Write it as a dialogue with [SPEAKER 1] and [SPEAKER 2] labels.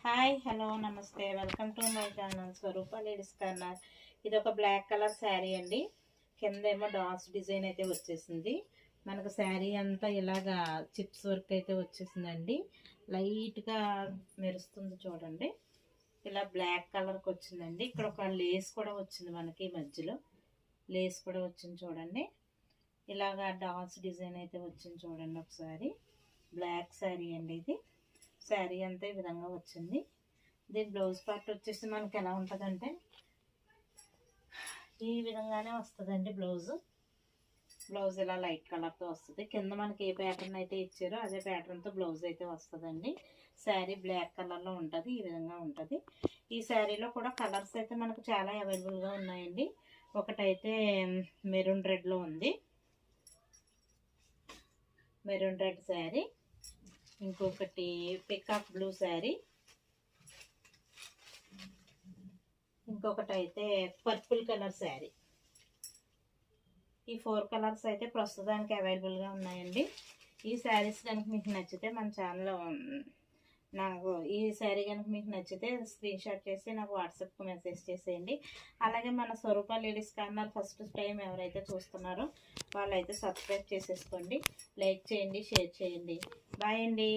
[SPEAKER 1] Hi hello నమస్తే welcome to my channel Swaroopa ladies corner. ఇది ఒక బ్లాక్ కలర్ శారీ అండి. కింద ఏమో డాట్స్ డిజైన్ అయితే వచ్చేసింది. మనకు శారీ అంతా ఇలాగా చిప్స్ వర్క్ అయితే వచ్చేసిందండి. లైట్గా మెరుస్తుంది చూడండి. ఇలా బ్లాక్ కలర్కి వచ్చిందండి. ఇక్కడ ఒక లేస్ కూడా వచ్చింది, మనకి మధ్యలో లేస్ కూడా వచ్చింది చూడండి. ఇలాగా డాట్స్ డిజైన్ అయితే వచ్చింది చూడండి. ఒకసారి బ్లాక్ శారీ అండి. ఇది శారీ అంతా ఈ విధంగా వచ్చింది. దీని బ్లౌజ్ పార్ట్ వచ్చేసి మనకి ఎలా ఉంటుందంటే ఈ విధంగానే వస్తుందండి. బ్లౌజ్ ఇలా లైట్ కలర్తో వస్తుంది. కింద మనకి ఏ ప్యాటర్న్ అయితే ఇచ్చారో అదే ప్యాటర్న్తో బ్లౌజ్ అయితే వస్తుందండి. శారీ బ్లాక్ కలర్లో ఉంటుంది. ఈ విధంగా ఉంటుంది. ఈ శారీలో కూడా కలర్స్ అయితే మనకు చాలా అవైలబుల్గా ఉన్నాయండి. ఒకటైతే మెరూన్ రెడ్లో ఉంది, మెరూన్ రెడ్ శారీ. ఇంకొకటి పికాక్ బ్లూ శారీ. ఇంకొకటి అయితే పర్పుల్ కలర్ శారీ. ఈ 4 కలర్స్ అయితే ప్రస్తుతానికి అవైలబుల్గా ఉన్నాయండి. ఈ శారీస్ కనుక మీకు నచ్చితే మన ఛానల్లో నాకు ఈ శారీ కనుక మీకు నచ్చితే స్క్రీన్ షాట్ చేసి నాకు వాట్సాప్కి మెసేజ్ చేసేయండి. అలాగే మన స్వరూప లేడీస్ కార్నర్ ఫస్ట్ టైం ఎవరైతే చూస్తున్నారో వాళ్ళైతే సబ్స్క్రైబ్ చేసేసుకోండి, లైక్ చేయండి, షేర్ చేయండి. బాయ్ అండి.